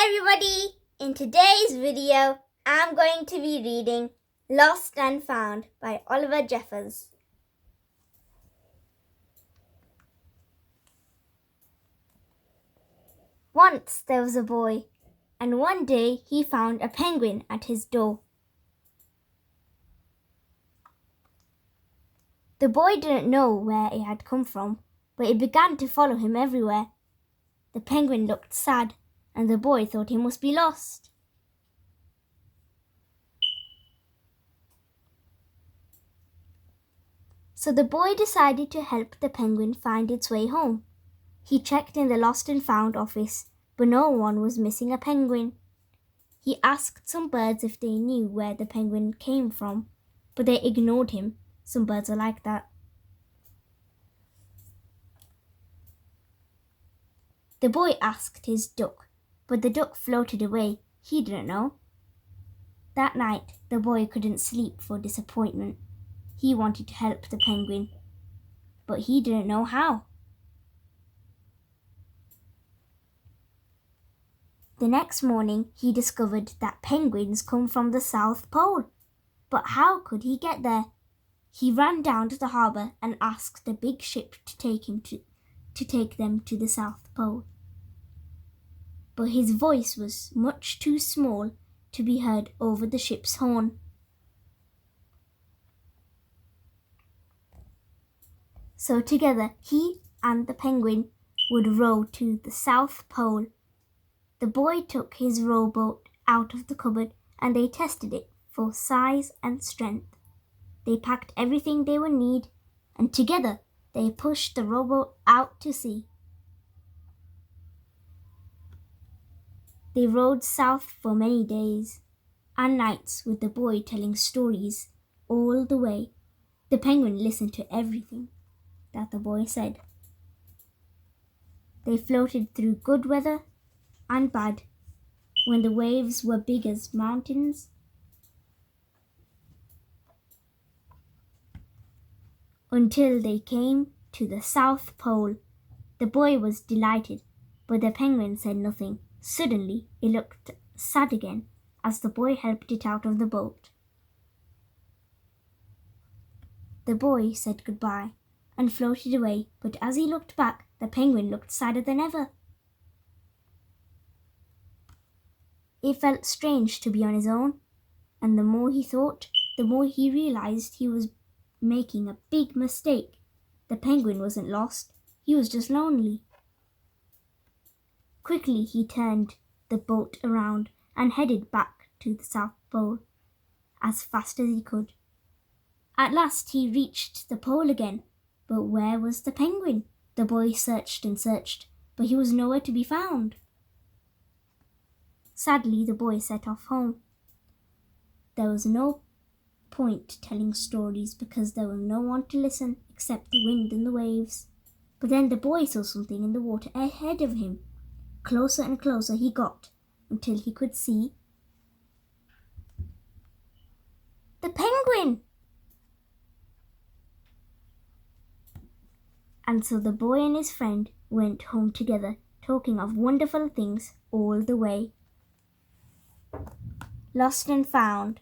everybody! In today's video, I'm going to be reading Lost and Found by Oliver Jeffers. Once there was a boy, and one day he found a penguin at his door. The boy didn't know where it had come from, but it began to follow him everywhere. The penguin looked sad, and the boy thought he must be lost. So the boy decided to help the penguin find its way home. He checked in the Lost and Found office, but no one was missing a penguin. He asked some birds if they knew where the penguin came from, but they ignored him. Some birds are like that. The boy asked his duck, but the duck floated away. He didn't know. That night, the boy couldn't sleep for disappointment. He wanted to help the penguin, but he didn't know how. The next morning, he discovered that penguins come from the South Pole. But how could he get there? He ran down to the harbour and asked a big ship to take them to the South Pole. But his voice was much too small to be heard over the ship's horn. So together, he and the penguin would row to the South Pole. The boy took his rowboat out of the cupboard and they tested it for size and strength. They packed everything they would need, and together they pushed the rowboat out to sea. They rowed south for many days and nights with the boy telling stories all the way. The penguin listened to everything that the boy said. They floated through good weather and bad, when the waves were big as mountains, until they came to the South Pole. The boy was delighted, but the penguin said nothing. Suddenly, it looked sad again as the boy helped it out of the boat. The boy said goodbye and floated away, but as he looked back, the penguin looked sadder than ever. It felt strange to be on his own, and the more he thought, the more he realized he was making a big mistake. The penguin wasn't lost, he was just lonely. Quickly he turned the boat around and headed back to the South Pole as fast as he could. At last he reached the pole again, but where was the penguin? The boy searched and searched, but he was nowhere to be found. Sadly, the boy set off home. There was no point telling stories because there was no one to listen except the wind and the waves. But then the boy saw something in the water ahead of him. Closer and closer he got until he could see the penguin. And so the boy and his friend went home together, talking of wonderful things all the way. Lost and Found